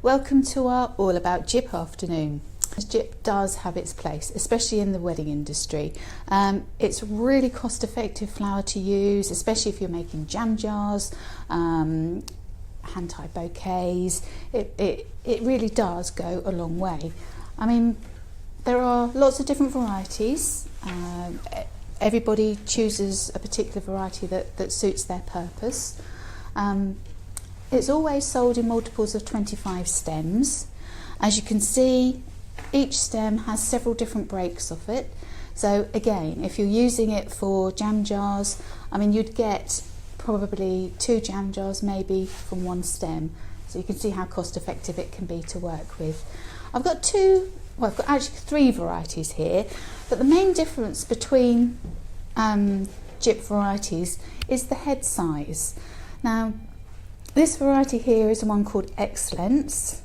Welcome to our All About Gyp afternoon. Gyp does have its place, especially in the wedding industry. It's a really cost-effective flower to use, especially if you're making jam jars, hand-tied bouquets. It really does go a long way. I mean, there are lots of different varieties. Everybody chooses a particular variety that suits their purpose. It's always sold in multiples of 25 stems. As you can see, each stem has several different breaks of it. So again, if you're using it for jam jars, I mean, you'd get probably 2 jam jars maybe from one stem. So you can see how cost effective it can be to work with. I've got I've got actually 3 varieties here, but the main difference between Gyp varieties is the head size. Now, this variety here is one called Xlence,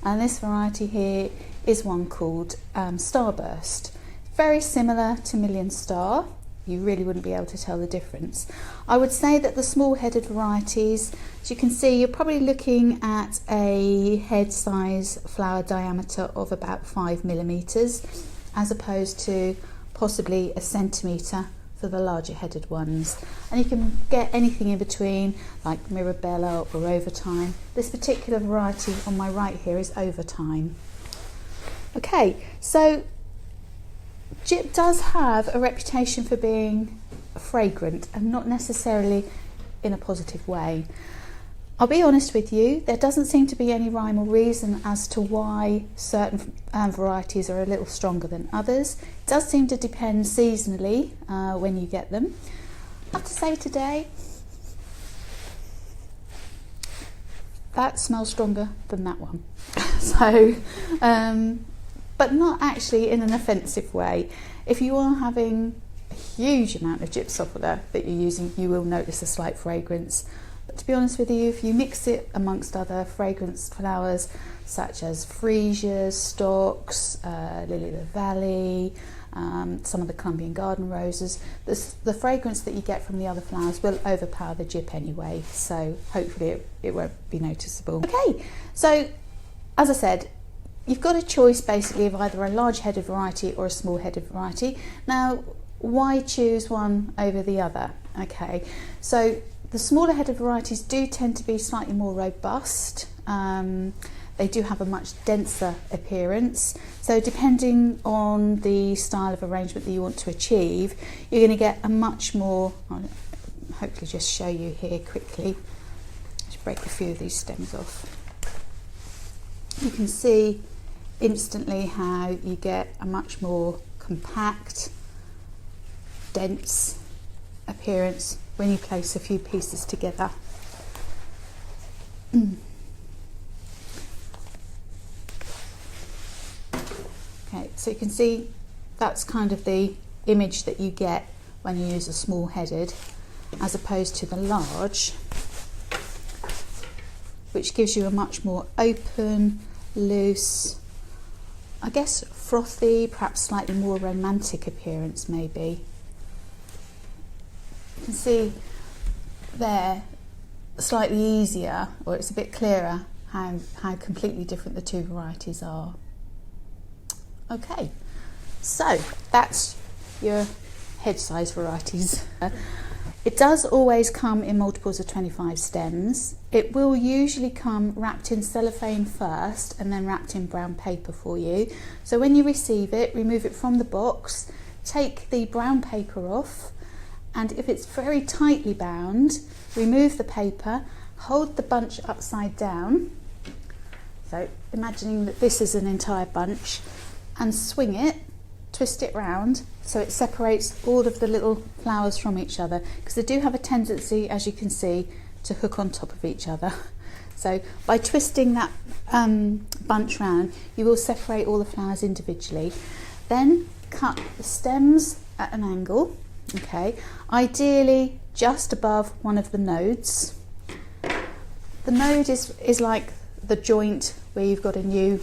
and this variety here is one called Starburst. Very similar to Million Star. You really wouldn't be able to tell the difference. I would say that the small-headed varieties, as you can see, you're probably looking at a head size flower diameter of about 5 millimeters, as opposed to possibly a centimetre for the larger headed ones. And you can get anything in between, like Mirabella or Overtime. This particular variety on my right here is Overtime. Okay, so Gyp does have a reputation for being fragrant, and not necessarily in a positive way. I'll be honest with you, there doesn't seem to be any rhyme or reason as to why certain varieties are a little stronger than others. It does seem to depend seasonally when you get them. I have to say today, that smells stronger than that one. So, but not actually in an offensive way. If you are having a huge amount of Gypsophila that you're using, you will notice a slight fragrance. But to be honest with you, if you mix it amongst other fragrance flowers such as freesias, stocks, lily of the valley, some of the Colombian garden roses, the fragrance that you get from the other flowers will overpower the Gyp anyway, so hopefully it won't be noticeable. Okay, so as I said, you've got a choice basically of either a large-headed variety or a small-headed variety. Now, why choose one over the other? Okay, so the smaller headed varieties do tend to be slightly more robust. They do have a much denser appearance. So depending on the style of arrangement that you want to achieve, you're going to get a much more, I'll hopefully just show you here quickly. Just break a few of these stems off. You can see instantly how you get a much more compact, dense appearance when you place a few pieces together. Okay, so you can see that's kind of the image that you get when you use a small-headed as opposed to the large, which gives you a much more open, loose, I guess frothy, perhaps slightly more romantic appearance maybe. You can see there slightly easier, or it's a bit clearer how completely different the 2 varieties are. Okay, so that's your head size varieties. It does always come in multiples of 25 stems. It will usually come wrapped in cellophane first and then wrapped in brown paper for you. So when you receive it, remove it from the box, take the brown paper off, and if it's very tightly bound, remove the paper, hold the bunch upside down, so imagining that this is an entire bunch, and swing it, twist it round so it separates all of the little flowers from each other, because they do have a tendency, as you can see, to hook on top of each other. So by twisting that bunch round, you will separate all the flowers individually. Then cut the stems at an angle. Okay, ideally just above one of the nodes. The node is like the joint where you've got a new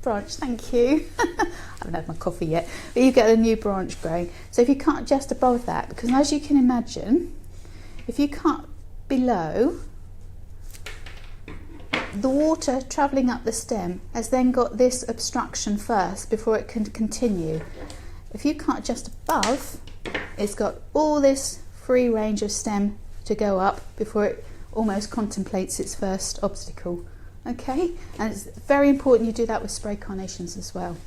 branch, thank you. I haven't had my coffee yet, but you get a new branch growing. So if you cut just above that, because as you can imagine, if you cut below, the water travelling up the stem has then got this obstruction first before it can continue. If you cut just above, it's got all this free range of stem to go up before it almost contemplates its first obstacle. Okay, and it's very important you do that with spray carnations as well.